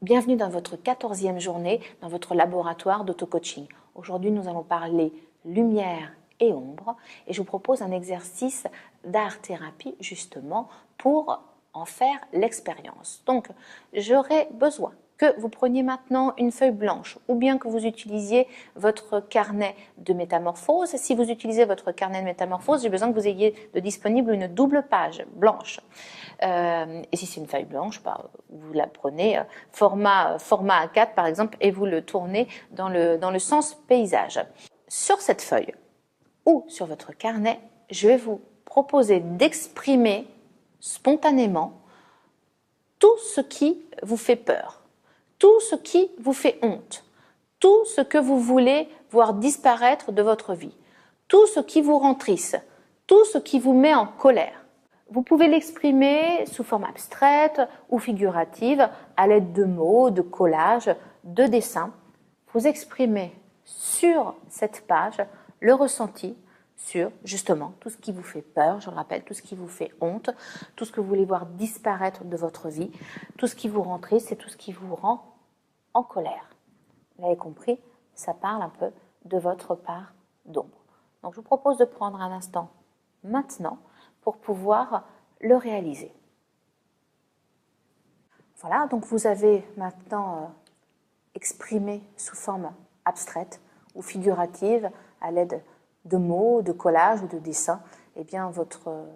Bienvenue dans votre 14e journée dans votre laboratoire d'auto-coaching. Aujourd'hui, nous allons parler lumière et ombre et je vous propose un exercice d'art-thérapie justement pour en faire l'expérience. Donc, j'aurai besoin que vous preniez maintenant une feuille blanche ou bien que vous utilisiez votre carnet de métamorphose. Si vous utilisez votre carnet de métamorphose, j'ai besoin que vous ayez de disponible une double page blanche. Et si c'est une feuille blanche, vous la prenez format A4 par exemple et vous le tournez dans le sens paysage. Sur cette feuille ou sur votre carnet, je vais vous proposer d'exprimer spontanément tout ce qui vous fait peur, tout ce qui vous fait honte, tout ce que vous voulez voir disparaître de votre vie, tout ce qui vous rend triste, tout ce qui vous met en colère. Vous pouvez l'exprimer sous forme abstraite ou figurative, à l'aide de mots, de collages, de dessins. Vous exprimez sur cette page le ressenti sur justement tout ce qui vous fait peur, je le rappelle, tout ce qui vous fait honte, tout ce que vous voulez voir disparaître de votre vie, tout ce qui vous rend triste et tout ce qui vous rend en colère. Vous l'avez compris, ça parle un peu de votre part d'ombre. Donc je vous propose de prendre un instant maintenant pour pouvoir le réaliser. Voilà, donc vous avez maintenant exprimé sous forme abstraite ou figurative à l'aide de mots, de collages ou de dessins, eh bien votre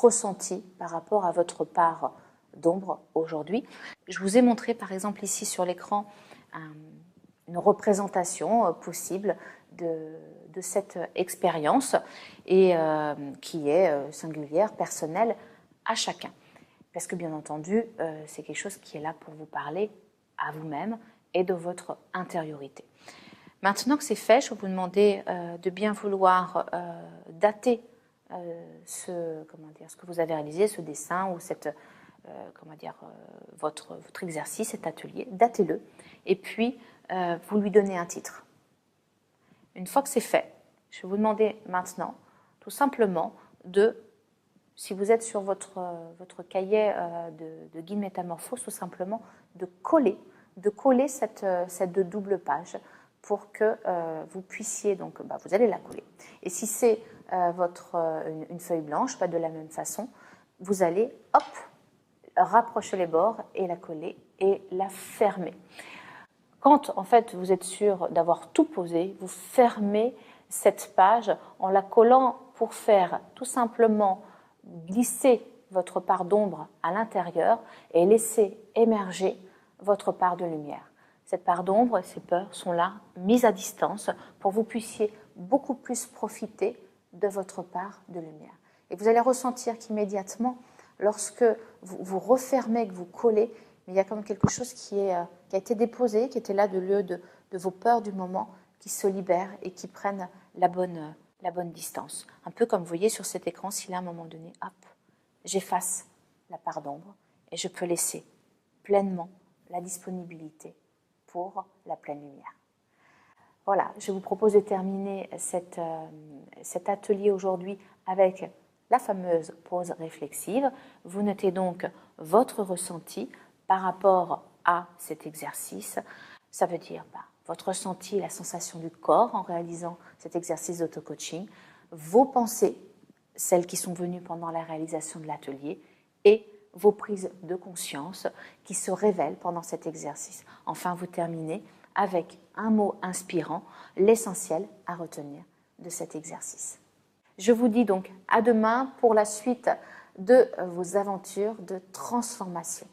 ressenti par rapport à votre part d'ombre aujourd'hui. Je vous ai montré par exemple ici sur l'écran une représentation possible de cette expérience et qui est singulière, personnelle à chacun. Parce que bien entendu, c'est quelque chose qui est là pour vous parler à vous-même et de votre intériorité. Maintenant que c'est fait, je vais vous demander de bien vouloir dater ce que vous avez réalisé, ce dessin ou votre exercice, cet atelier. Datez-le et puis vous lui donnez un titre. Une fois que c'est fait, je vais vous demander maintenant tout simplement si vous êtes sur votre cahier de guide métamorphose, tout simplement de coller cette double page pour que vous puissiez, donc vous allez la coller. Et si c'est une feuille blanche, de la même façon, vous allez rapprocher les bords et la coller et la fermer. Quand en fait vous êtes sûr d'avoir tout posé, vous fermez cette page en la collant pour faire tout simplement glisser votre part d'ombre à l'intérieur et laisser émerger votre part de lumière. Cette part d'ombre et ces peurs sont là, mises à distance, pour que vous puissiez beaucoup plus profiter de votre part de lumière. Et vous allez ressentir qu'immédiatement, lorsque vous refermez, que vous collez, il y a comme quelque chose qui a été déposé, qui était là de lieu de vos peurs du moment, qui se libèrent et qui prennent la bonne distance. Un peu comme vous voyez sur cet écran, si là, à un moment donné, j'efface la part d'ombre et je peux laisser pleinement la disponibilité pour la pleine lumière. Voilà, je vous propose de terminer cet atelier aujourd'hui avec la fameuse pause réflexive. Vous notez donc votre ressenti par rapport à cet exercice. Ça veut dire votre ressenti, la sensation du corps en réalisant cet exercice d'auto-coaching, vos pensées, celles qui sont venues pendant la réalisation de l'atelier, et vos prises de conscience qui se révèlent pendant cet exercice. Enfin, vous terminez avec un mot inspirant, l'essentiel à retenir de cet exercice. Je vous dis donc à demain pour la suite de vos aventures de transformation.